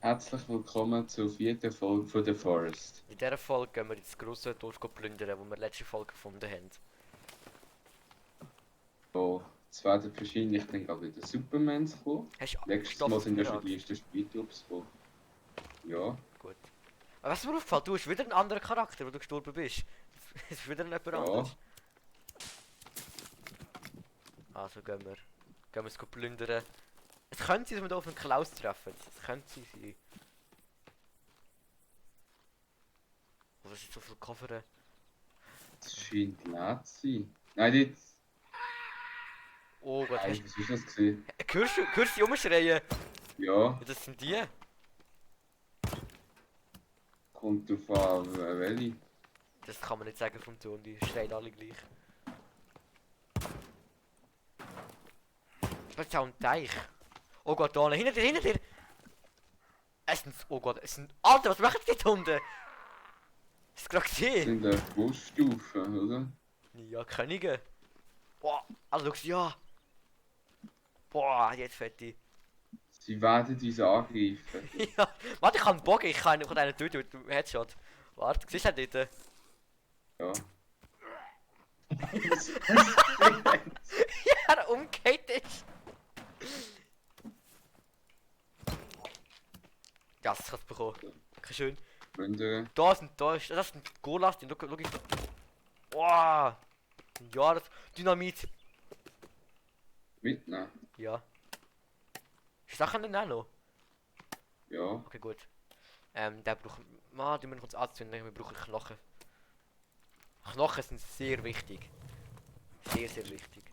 Herzlich willkommen zur 4. Folge von The Forest. In dieser Folge gehen wir ins grosse Dorf plündern, wo wir letzte Folge gefunden haben. So, es werden wahrscheinlich dann gerade wieder Supermans kommen. Hast du Letztes Stoff Mal auf sind ja schon parat? die ersten Speedtroops gekommen. Ja, Gut. Aber was mir auffällt, du hast wieder einen anderen Charakter, wo du gestorben bist. Es ist wieder jemand ja. anderes. Also gehen wir. Gehen wir es plündern. Es könnte sein, dass wir hier auf einen Klaus treffen. Es könnte sein. Oh, was ist so viel Koffer? Es scheint leer zu sein. Nein, jetzt. Oh Gott, Nein, was ist das gewesen? hörst du die umschreien? Ja, Ja, das sind die. kommt drauf an, welche. Das kann man nicht sagen vom Ton, die schreien alle gleich. Das ist auch ein Teich. Oh Gott, da hinter dir, hinter dir! Es sind, oh Gott, es sind, Alter, was machen die Hunde? Hast du gerade Das gesehen? sind Buschstufen, oder? Ja, Könige. Boah, also schau, ja. Boah, jetzt fette. Sie werden uns angreifen. Ja, warte, ich kann einen Bogen, ich kann einen töten mit dem Headshot. Warte, siehst du den dort? Ja. Ja, er umgeht ist. Ja, das kannst du bekommen. Okay, schön. Wundern. Das ist ein Golas, den schau ich. Boah. Ja, das Dynamit. Mitnehmen. Ja. Ist Sachen denn auch noch? Ja. Okay, gut. Der braucht. Man, die müssen uns anzünden, wir brauchen Knochen. Knochen sind sehr wichtig. Sehr, sehr wichtig.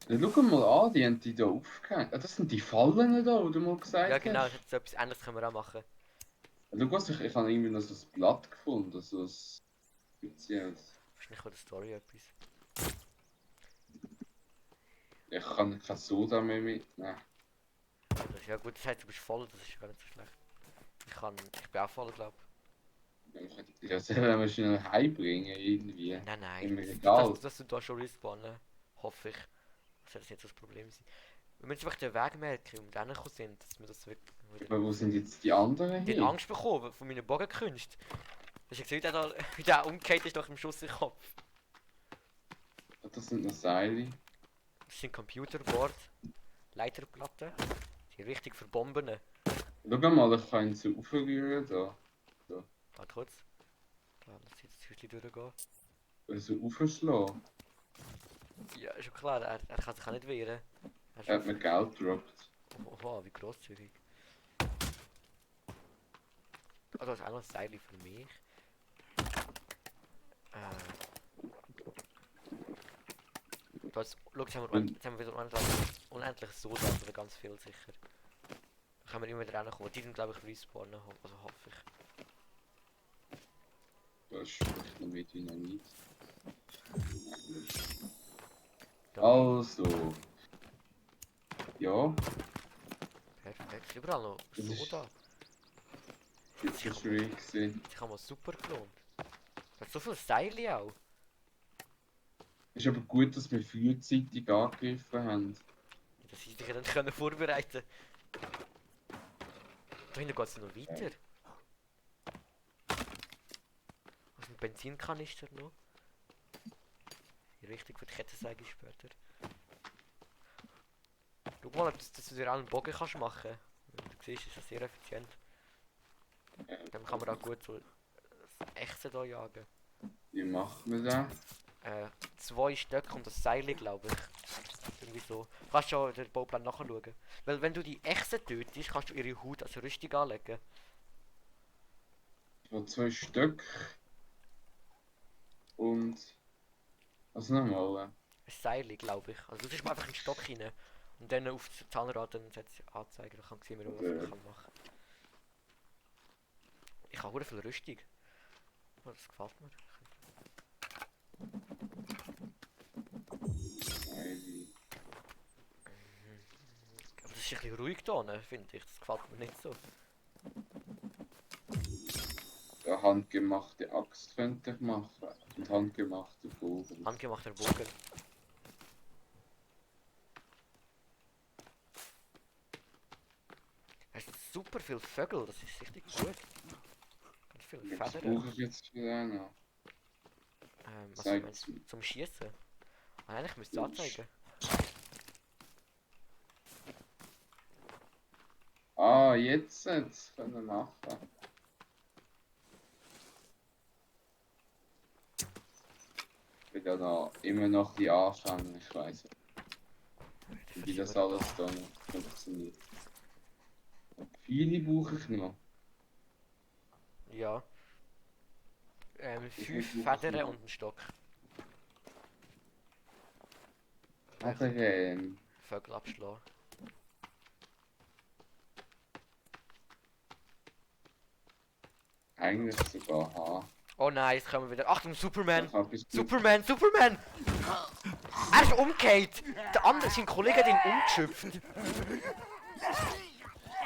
Ja, schau mal an, die haben die da aufgehängt. Ah, das sind die Fallen da, die du mal gesagt Ja, genau, hast. so etwas Ähnliches können wir auch machen. Du was, ich habe irgendwie noch so ein Blatt gefunden, so ein spezielles. Wahrscheinlich von der Story etwas. Ich kann kein Soda mehr mitnehmen. Ja gut, das heißt, du bist voll, das ist gar nicht so schlecht. Ich bin auch voll, glaub. Ich könnte dir das selber schnell heimbringen, irgendwie. Nein, nein, Immer egal. dass du da schon respawnen, hoffe ich. Das soll das jetzt das Problem sein. Wir müssen einfach den Weg merken, um dann gekommen sind, dass wir das wirklich Aber wo sind jetzt die anderen den hin? Angst bekommen von meinen Bogenkünsten. Hast du gesehen, wie der umgekehrt ist durch den Schuss in den Kopf? Ah, das sind noch Seile. Das sind Computerboard, Leiterplatten, die richtig für Bomben. Schau mal, ich kann ihn so aufrühren da. Warte kurz. Da, lass jetzt das Häuschen durchgehen. Also aufschlagen. Ja, ist schon klar, er kann sich auch nicht wehren. Er hat mir Geld gedroppt. Oha, wie grosszügig. Oh, da ist auch noch ein Seil für mich. Da ist, schau, jetzt haben wir wieder unendlich Soda, oder ganz viel sicher. Da können wir immer wieder reinkommen. Die sind glaube ich respawnen, also hoffe ich. Da ist vielleicht noch mit Dynamit. Da, Also. Ja, perfekt. Überall noch das ist Soda. jetzt schon schwierig gewesen. Ich habe mal super gelohnt. Da hat so viele Seile auch. Ist aber gut, dass wir frühzeitig angegriffen haben. Dass sie sich dann können vorbereiten. Da hinten geht es noch weiter. Was ein Benzinkanister noch? Richtig für die Kettensäge später. Schau mal, dass du dir auch einen Bogen kannst machen. Du siehst, ist das sehr effizient. Dann kann man auch gut so das Echse da jagen. Wie machen wir das? 2 Stück und das Seil, glaube ich. Irgendwie so. Du kannst schon den Bauplan nachschauen. Weil wenn du die Echse tötest, kannst du ihre Haut als Rüstung anlegen. So 2 Stück. Und. Was nochmal? Ein Seil, glaube ich. Also du tust mal einfach einen Stock rein. Und dann auf das Zahnrad dann anzeigen. Dann kann sehen, was man machen kann. Ich habe sehr viel Rüstung. Oh, das gefällt mir. Aber das ist ein bisschen ruhig da, ne, finde ich. Das gefällt mir nicht so. Eine handgemachte Axt könnte ich machen. Und handgemachte Bogen. Handgemachter Bogen. super viele Vögel, das ist richtig gut. Ganz viele Was Federn. brauche ich jetzt für den noch? Was Zeig's meinst mir. du? Zum Schießen? Ah, eigentlich müsste es anzeigen. Ah, jetzt können wir machen. Ich bin ja noch, immer noch die anschauen, ich weiß nicht, wie Dafür sind das wir alles da. da noch funktioniert. Viele brauche ich noch. Ja. Wie viel 5 brauche ich Federn noch? und einen Stock. Aber Vögel abschlagen. eigentlich sogar H. Oh nein, jetzt kommen wir wieder. Achtung, Superman! Ich habe bis gut. Superman, Superman! Er ist umgekehrt! Der andere, sein Kollege hat ihn umgeschöpft.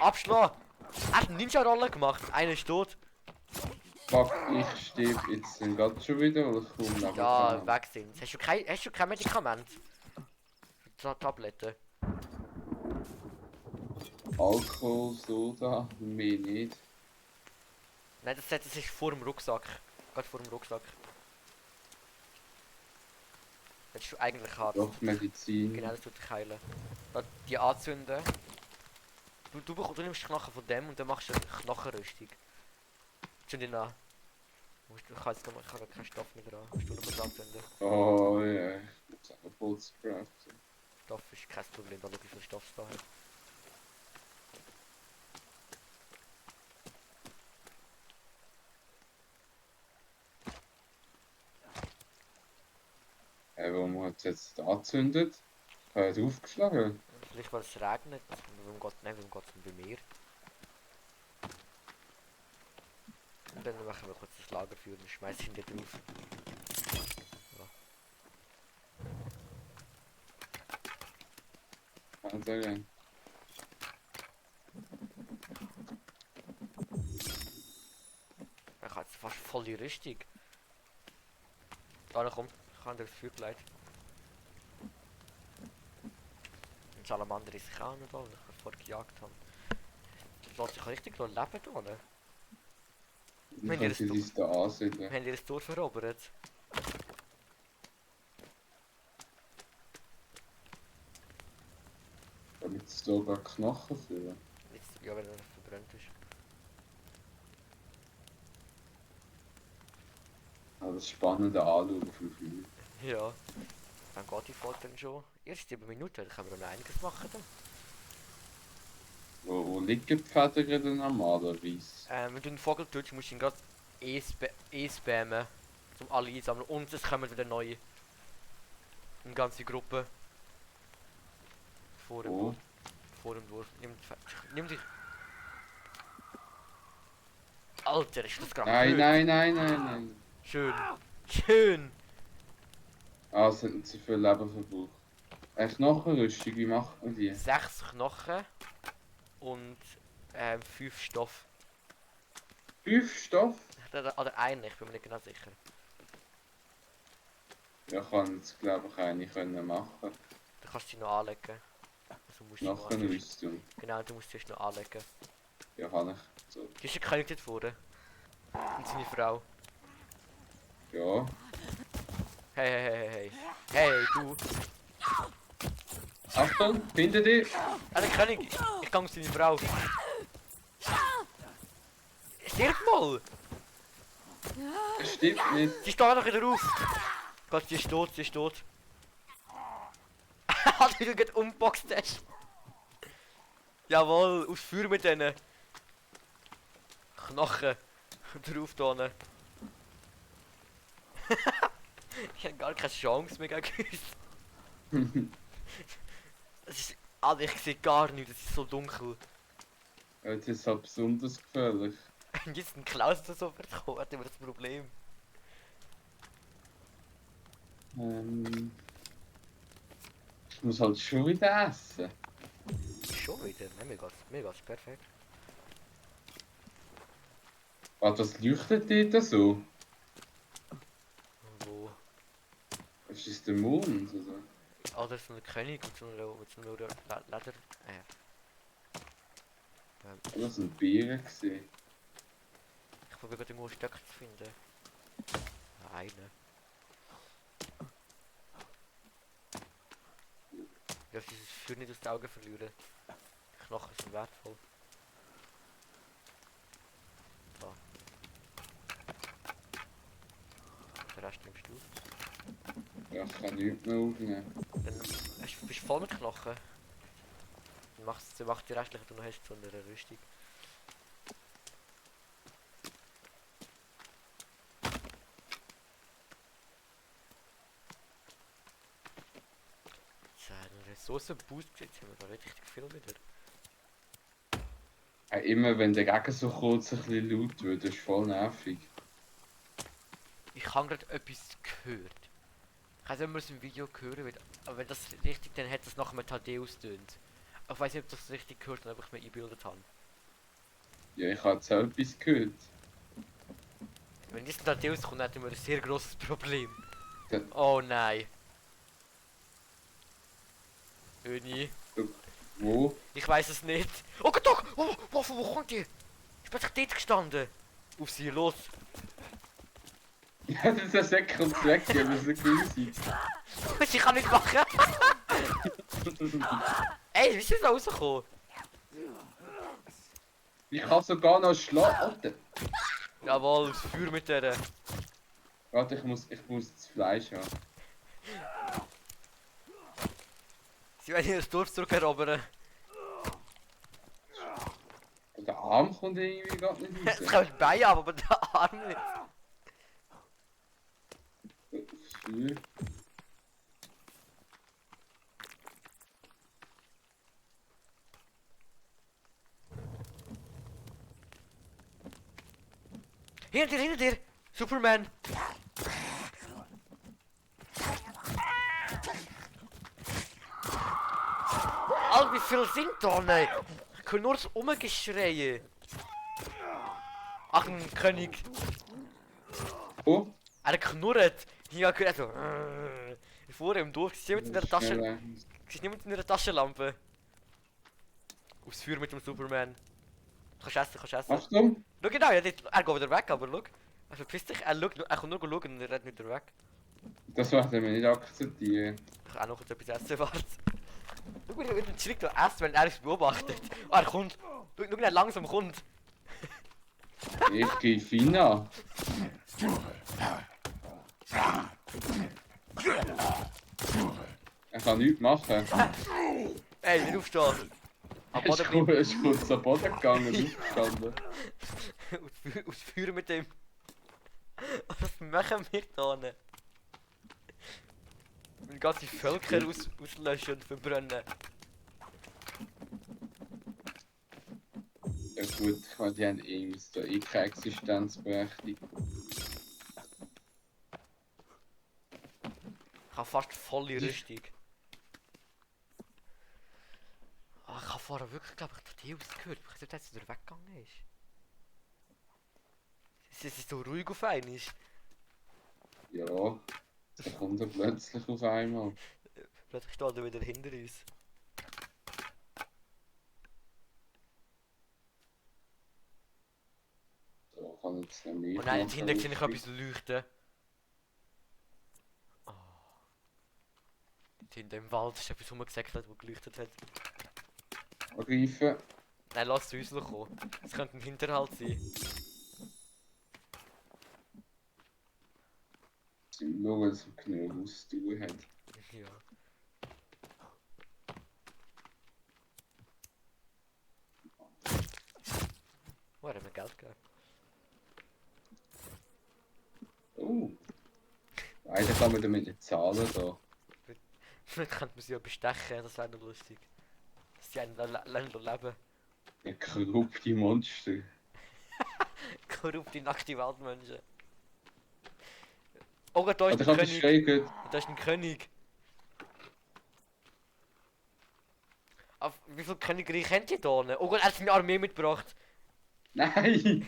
Abschlag! Er hat eine Ninja-Rolle gemacht. Einer ist tot. Fuck, ich sterbe jetzt gerade schon wieder, weil ich kaum Leben Ja, habe. weg sind. Hast du kein Medikament? Tabletten. Alkohol, Soda, mehr nicht. Nein, das ist vor dem Rucksack. Gerade vor dem Rucksack. Das ist eigentlich hart. Doch Medizin. Genau, das tut dich heilen. Da die anzünden. Du nimmst Knochen von dem und dann machst du eine Knochenrüstung. Zünd ihn an. Ich kann jetzt ich habe keinen Stoff mehr dran. Hast du noch was anzünden? Oh ja, ich muss auch Bolz craften. Stoff ist kein Problem, da schau ich, wie viel Stoff es da hat. Warum hat es jetzt angezündet? Ich habe ja draufgeschlagen. Vielleicht weil es regnet. Warum geht nein, warum geht es bei mir? Und dann machen wir kurz das Lager führen und schmeiß ich ihn da drauf. Kann sagen. Ich habe jetzt fast voll die Rüstung. Da komm, ich habe das Feuer geleitet. Ein Salamander ist sich auch noch da, weil ich vorher gejagt habe. Das lässt sich richtig leben da. Ne? Ich Wenn kann ihr sie das uns da ansiedeln. Haben ihr das Tor verobert? Damit es sogar Knochen fühlen. Jetzt, ja, wenn er verbrannt ist. Aber das spannende Anschauen für viel. Ja. Dann geht die Folge dann schon. Erst 7 Minuten, dann können wir noch einiges machen. Dann. Wo liegen die Federn denn normalerweise? Wenn du den Vogel tust, musst du ihn gerade spammen. Um alle einsammeln. Und es kommen wieder neue. Eine ganze Gruppe. Vor dem Oh. Wurf. Vor dem Wurf. Nimm dich. Alter, ist das gerade Nein, blöd? nein. Schön. Schön. Ah, es hat nicht so viel Leben verbraucht. Knochenrüstung, wie macht man die? 6 Knochen. Und 5 Stoff. 5 Stoff? Oder einen, ich bin mir nicht genau sicher. Ja, kann jetzt glaube ich eine können machen. Du kannst sie noch anlegen. Also musst du noch Knochenrüstung. Genau, du musst sie erst noch anlegen. Ja, kann ich. So. Du hast den König dort vorne. Und seine Frau. Ja. Hey. Hey, du. Achtung, hinter dir! Ah, der König. Ich gehe auf seine Frau. Stirb mal! Es stimmt nicht. Sie steht doch wieder auf. Gott, sie ist tot. Alter, wie du gerade umgeboxt hast. Jawohl, aus Feuer mit denen. Knochen. Drauf da. Ich habe gar keine Chance mehr gegen uns. Es ist... Alter, ich sehe gar nichts, es ist so dunkel. Jetzt ist es halt besonders gefährlich. Und jetzt ein Klaus da so verkommen, hat immer das Problem. Ich muss halt schon wieder essen. Schon wieder? Nein, mir geht's perfekt. Ah, das leuchtet dort so. Wo? Ist das der Mond, oder? Ah, das ist ein König mit so einer Leder... Das sind Bieren gewesen. Ich probiere gerade irgendwo Stöcke zu finden. Eine. Ich darf dieses Feuer nicht aus den Augen verlieren. Knochen sind wertvoll. So. Den Rest nimmst du. Ja, ich kann nichts mehr aufnehmen. Dann bist du voll mit Knochen. Dann machst die restlichen, die du noch hast, zu einer Rüstung. So, einen Ressourcen-Boost gekriegt, haben wir da richtig viel wieder. Immer wenn der Gegner so kurz ein bisschen laut wird, das ist voll nervig. Ich habe gerade etwas gehört. Ich weiß nicht, ob man es im Video hören wird, aber wenn das richtig, dann hat das nachher mit Thaddeus tönt. Ich weiß nicht, ob das richtig gehört oder ob ich mir eingebildet habe. Ja, ich habe jetzt auch etwas gehört. Wenn jetzt Thaddeus kommt, hätten wir ein sehr grosses Problem. Ja. Oh nein. Öni. Wo? Ich weiß es nicht. Oh Gott, doch! Oh, wo kommt die? Ich bin plötzlich dort gestanden. Auf sie, los. Ja, das ist ein Säck und weg, aber es ist grusig. Ich kann nicht machen. Ey, wie ist das da rausgekommen? Ich kann sogar noch schlagen. Jawohl, das Feuer mit der. Warte, ich muss das Fleisch haben. Sie werden hier das Dorf zurückerobern. Der Arm kommt irgendwie gerade nicht Es raus. kommt die Beine ab, aber der Arm nicht. Aufs Feuer. Hinter dir! Superman! Alter, wie viel sind da nicht? Ich höre nur das Umgeschreie. Ach, ein König. Oh, Er knurrt. Ich habe gehört so. Vor im Dorf. Sie mit in der Tasche. schnell. Sie ist niemand in einer Taschenlampe. Aufs Feuer mit dem Superman. Du kannst essen. Achtung! Schau genau, er geht wieder weg, aber schau. Er verpisst sich, er kommt nur schauen und er rennt nicht wieder weg. Das werden wir nicht akzeptieren. Ich kann auch noch kurz etwas essen, warte. Schau mal, wie der Chirik da esst, wenn er es beobachtet. Oh, er kommt. Schau, wie er langsam kommt. Ich greife ihn an. Er kann nichts machen. Ey, nicht aufstehen. Am Er Boden ist bleiben. ist kurz am Boden gegangen, aufgestanden. Aus Feuer mit dem. Was machen wir da nicht? Wir ganze Völker auslöschen und verbrennen. Ja gut, ich meine, die haben irgendwie keine Existenzberechtigung. Ich habe fast volle Rüstung. Ah, ich habe vorher wirklich, glaube ich, Thaddeus gehört. Ich weiß nicht, dass er wieder weggegangen ist. Es ist so ruhig auf einmal. Ja, das kommt er plötzlich auf einmal. Plötzlich steht er wieder hinter uns. So kann jetzt nicht Oh nein, jetzt hinten sehe ich etwas leuchten. Oh. Dort hinten im Wald ist etwas rumgesäckelt, das geleuchtet hat. Angreifen. Nein, lass zu uns kommen. Es könnte ein Hinterhalt sein. Schauen, dass er genug auszutun hat. Ja. Oh, er hat mir Geld gegeben. Oh. Leider kann man damit nicht zahlen. Da. Vielleicht könnte man sie ja bestechen, das wäre noch lustig. Dass sie einen Länder leben. Ein korrupte Monster. Korrupte, nackte Waldmenschen. Oh Gott, da ist Oder ein kann das König. schräg. Da ist ein König. Auf wie viel Königreich kennt ihr da? Oh Gott, er hat seine Armee mitgebracht. Nein!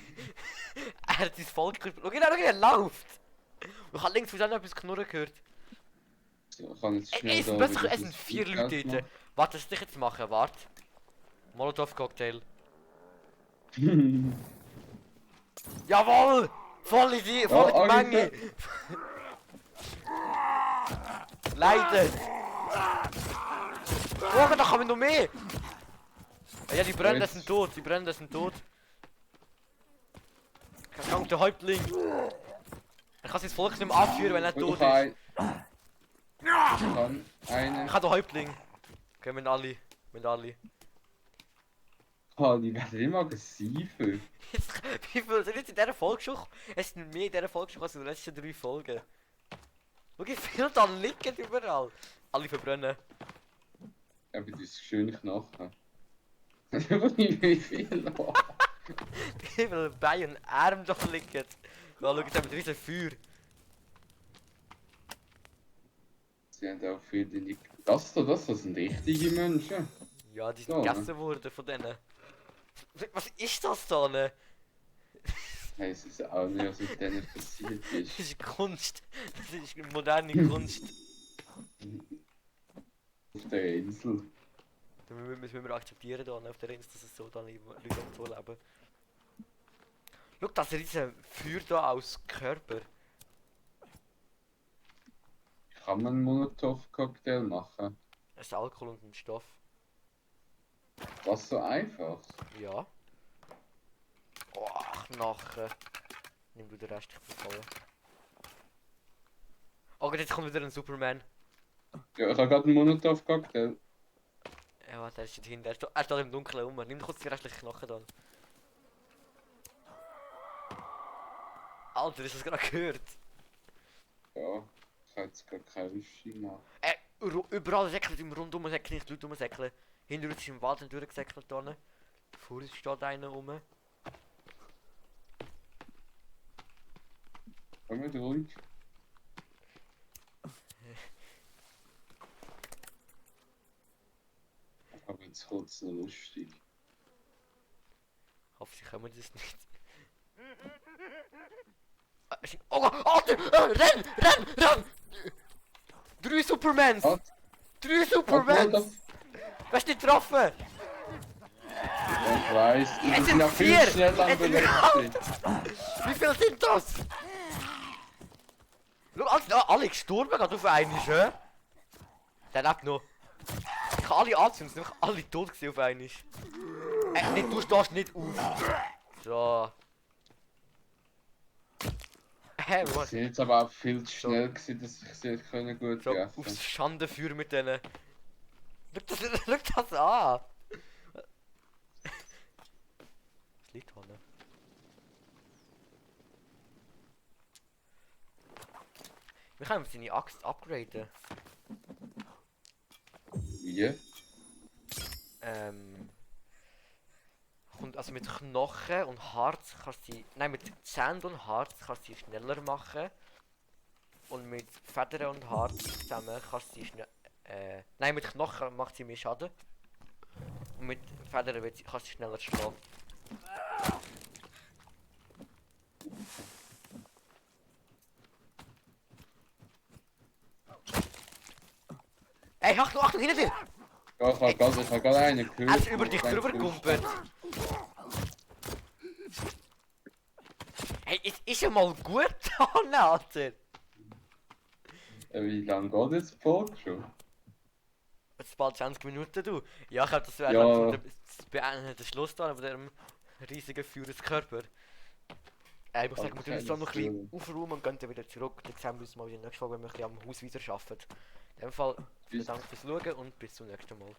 Er hat sein Volk gebracht. Schau, er läuft. Ich habe links von seinem etwas knurren gehört. So, ich kann jetzt schnell Es sind da plötzlich wieder es sind das 4 Feuer Leute dort. ausmachen. Warte, lass dich jetzt machen, warte. Molotov-Cocktail. Jawohl! Voll in die Ja, Menge! Leider! Oh, da kommen noch mehr! Ja, die Brände Jetzt. sind tot, die Brände sind tot. Kommt der Häuptling! Ich kann das Volk nicht mehr abführen, wenn er tot ist. Ich kann eine. Ich habe den Häuptling. Okay, wenn alle. Wenn alle. Oh, die werden immer aggressiver. Wie viel sind jetzt in dieser Folge schon? Es sind mehr in dieser Folge schon als in den letzten 3 Folgen. Schau, wie viel da liegen überall. Alle verbrennen. Aber das ist schön Knochen. Wie viel noch? Wie viele Beine und Arme da liegen. Ja, schau, jetzt haben wir riesen Feuer. Sie haben auch viele nicht. Das sind richtige Menschen. Ja, die sind Ja, gegessen worden von denen. Was ist das da? Ne? Weiss es auch nicht, was mit denen passiert Das ist. ist Kunst. Das ist moderne Kunst. Auf der Insel. Das müssen wir akzeptieren da auf der Insel, dass es so da Leute so leben. Schau, das riesen Feuer da aus Körper. Kann man einen Molotow-Cocktail machen? Es ist Alkohol und ein Stoff. Was so einfach? Ja. Oh, Knochen. Nimm du den Rest, ich verfallen. Oh Gott, jetzt kommt wieder ein Superman. Ja, ich habe gerade einen Molotow-Cocktail. Ja, warte, er ist jetzt hinten. Er steht im Dunkeln rum. Nimm kurz die restlichen Knochen dann. Alter, hast du das gerade gehört? Ja, ich kann jetzt gerade keine Rüstung machen. Überall säckelt im Rundum säckeln, nicht Leute rumsäckeln. Hinter uns ist im Wald durchgesäckelt da. Vor uns steht einer rum. Komm mit ruhig. Aber jetzt kurz noch lustig. Hoffentlich können wir das nicht. Oh Gott, Alter! Renn! 3 Supermans! Was? 3 Supermans! Hast du nicht getroffen? Ich weiss, ich Es bin sind ja viel 4. schneller Es sind belegt. Wie viele sind das? Schau, alle gestorben gerade auf einmal, hä? Der lebt noch. Ich habe alle anzünden, sind einfach alle tot gewesen auf einmal. Nicht, du stehst nicht auf. So. Hä, Sie was? sind jetzt aber auch viel zu schnell gewesen, dass ich sie hätte können gut So, treffen. aufs Schandenfeuer mit denen. Schau das an! Was liegt da, ne? Wir können seine Axt upgraden. Wie? Und also mit Knochen und Harz kannst du sie. Nein, mit Sand und Harz kannst du sie schneller machen. Und mit Federn und Harz zusammen kannst du sie schnell. Nein, mit Knochen macht sie mehr Schaden. Und mit Federn kannst du sie schneller schlagen. Ey, Achtung, hinter dir! Ja, ich habe gerade einen gehört. Er ist über dich drüber gegumpelt. Hey, jetzt ist ja mal gut da, Alter! Wie lange geht jetzt die Folge schon? Jetzt bald 20 Minuten, du. Ja, ich glaube, das wäre Ja. das beendete Schluss da von diesem riesigen Führerskörper. Ich muss sagen, wir tun uns dann noch ein bisschen aufräumen und gehen dann wieder zurück. Dann sehen wir uns mal in der nächsten Folge, wenn wir ein bisschen am Haus weiter arbeiten. In dem Fall, vielen Dank fürs Schauen und bis zum nächsten Mal.